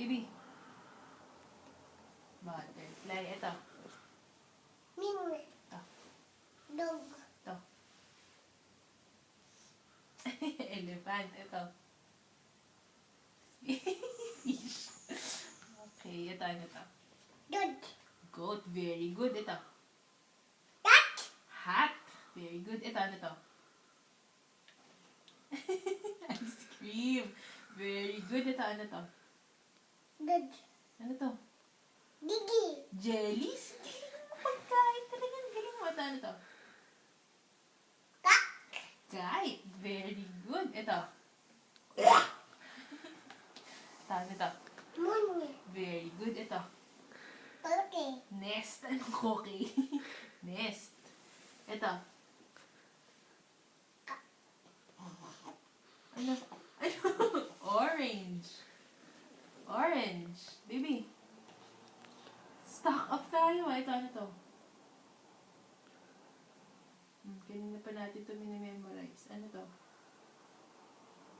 Baby. Butterfly. Ito. Ming. Ito. Dog. Ito. Elephant. Ito. Fish. Okay, ito. Ano ito? Dog. Goat. Very good. Ito. Cat. Hat. Very good. Ito. Ano ito? Ice cream. Very good. Ito. Ano ito? Dog. Ano ito? Gigi. Jellies? Galing mo pagkain. Talagang galing mo. Ito. Ano ito? Cat. Kite. Very good. Ito. Ano ito? Moon. Very good. Ito. Okay. Nest. Anong cookie? Nest. Ito. Ano? Ano? Orange. Orange. Baby. Stock up tayo. Ito, ano to? Kanina pa natin ito minimemorize. Ano to?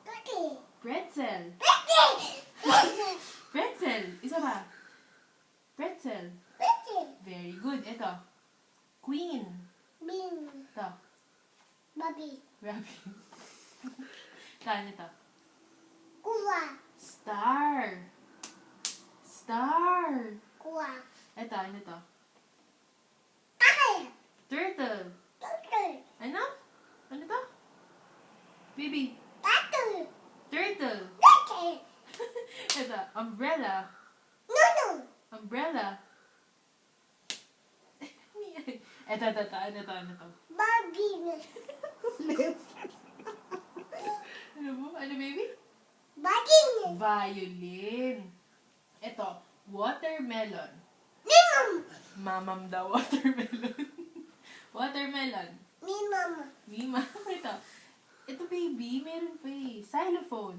Cookie. Pretzel. Cookie. Pretzel. Isa pa. Pretzel. Cookie. Very good. Ito. Queen. Bean. Ito. Bobby. Rabbit. Ito, ano to? Kuwa. Star. Star. Kuwa. Ito, ano to? Kaki. Turtle. Turtle. Ano? Ano to? Baby. Turtle. Turtle. Turtle. Ito, umbrella. Nono. Umbrella. Ito. Ano to? Bobby. Ano mo? Ano, baby? Bobby. Violin. Ito, watermelon. Mimam. Mamam daw, watermelon. Watermelon. Mimam. Mima. Ito, baby, meron pa eh. Xylophone.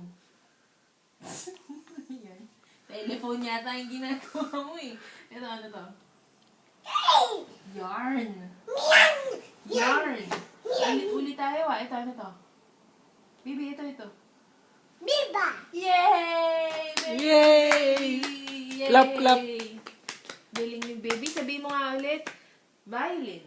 Yan. Telephone yata yung ginagawa mo eh. Ito, ano to? Hey. Yarn. Mian. Yarn. Ulit tayo ah. Ito, ano to? Baby, ito. Biba. Yay! Very Yay! Yay! Clap, clap. Galing yung baby. Sabihin mo nga ulit. Violin.